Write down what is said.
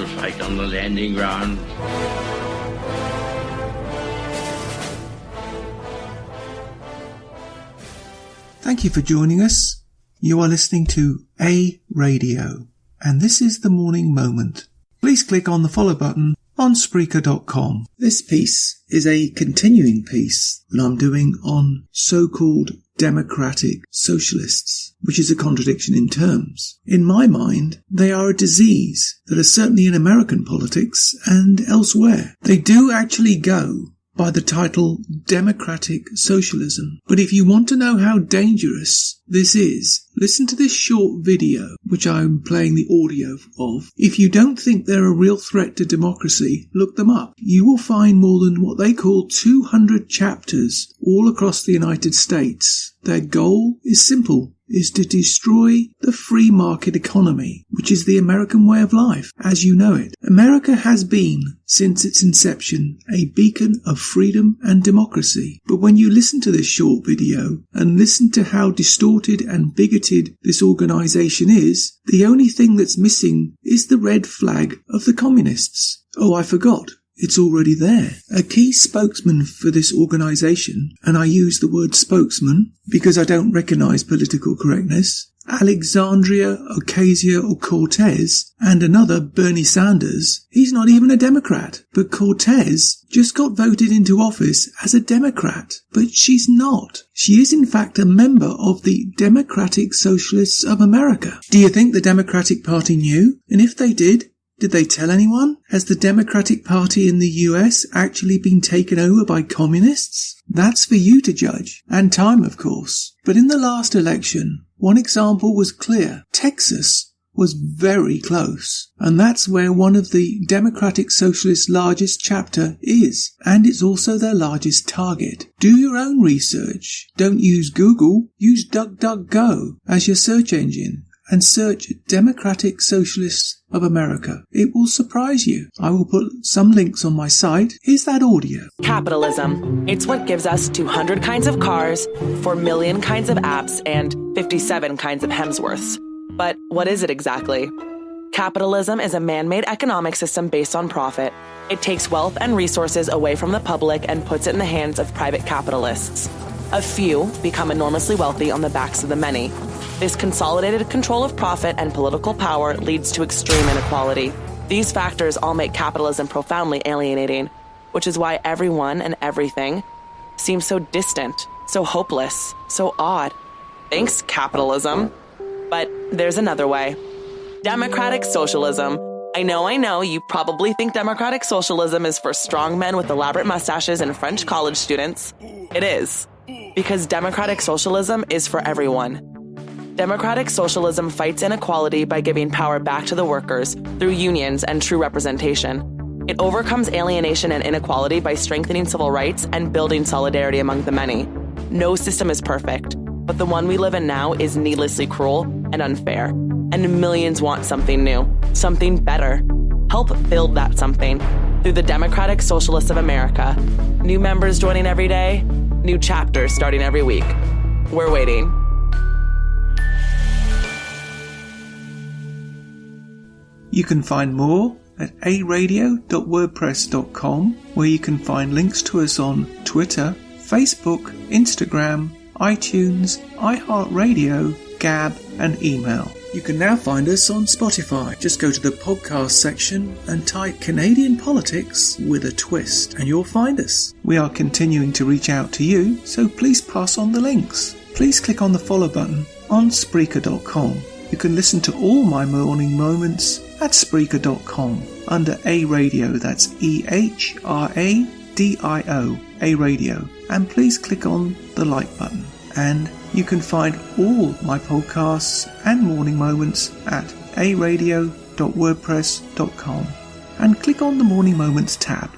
battle fight on the landing ground. Thank you for joining us. You are listening to A Radio, and this is the Morning Moment. Please click on the follow button on Spreaker.com. This piece is a continuing piece that I'm doing on so-called Democratic Socialists, which is a contradiction in terms. In my mind, they are a disease that are certainly in American politics and elsewhere. They do actually go by the title Democratic Socialism. But if you want to know how dangerous this is, listen to this short video, which I'm playing the audio of. If you don't think they're a real threat to democracy, look them up. You will find more than what they call 200 chapters all across the United States. Their goal is simple, is to destroy the free market economy, which is the American way of life, as you know it. America has been, since its inception, a beacon of freedom and democracy. But when you listen to this short video and listen to how distorted and bigoted this organisation is, the only thing that's missing is the red flag of the communists. Oh, I forgot. It's already there. A key spokesman for this organisation, and I use the word spokesman because I don't recognise political correctness, Alexandria Ocasio-Cortez, and another, Bernie Sanders. He's not even a Democrat, but Cortez just got voted into office as a Democrat. But she's not. She is in fact a member of the Democratic Socialists of America. Do you think the Democratic Party knew? And if they did they tell anyone? Has the Democratic Party in the US actually been taken over by communists? That's for you to judge. And time, of course. But in the last election, one example was clear. Texas was very close. And that's where one of the Democratic Socialists' largest chapter is. And it's also their largest target. Do your own research. Don't use Google. Use DuckDuckGo as your search engine. And search Democratic Socialists of America. It will surprise you. I will put some links on my site. Here's that audio. Capitalism. It's what gives us 200 kinds of cars, 4 million kinds of apps, and 57 kinds of Hemsworths. But what is it exactly? Capitalism is a man-made economic system based on profit. It takes wealth and resources away from the public and puts it in the hands of private capitalists. A few become enormously wealthy on the backs of the many. This consolidated control of profit and political power leads to extreme inequality. These factors all make capitalism profoundly alienating, which is why everyone and everything seems so distant, so hopeless, so odd. Thanks, capitalism. But there's another way. Democratic Socialism. I know, you probably think Democratic Socialism is for strong men with elaborate mustaches and French college students. It is. Because Democratic Socialism is for everyone. Democratic Socialism fights inequality by giving power back to the workers through unions and true representation. It overcomes alienation and inequality by strengthening civil rights and building solidarity among the many. No system is perfect, but the one we live in now is needlessly cruel and unfair. And millions want something new, something better. Help build that something through the Democratic Socialists of America. New members joining every day, new chapters starting every week. We're waiting. You can find more at aradio.wordpress.com, where you can find links to us on Twitter, Facebook, Instagram, iTunes, iHeartRadio, Gab, and email. You can now find us on Spotify. Just go to the podcast section and type Canadian Politics with a Twist, and you'll find us. We are continuing to reach out to you, so please pass on the links. Please click on the follow button on Spreaker.com. You can listen to all my morning moments at Spreaker.com under A Radio, that's EHRADIO, A Radio, and please click on the like button. And you can find all my podcasts and morning moments at aradio.wordpress.com and click on the Morning Moments tab.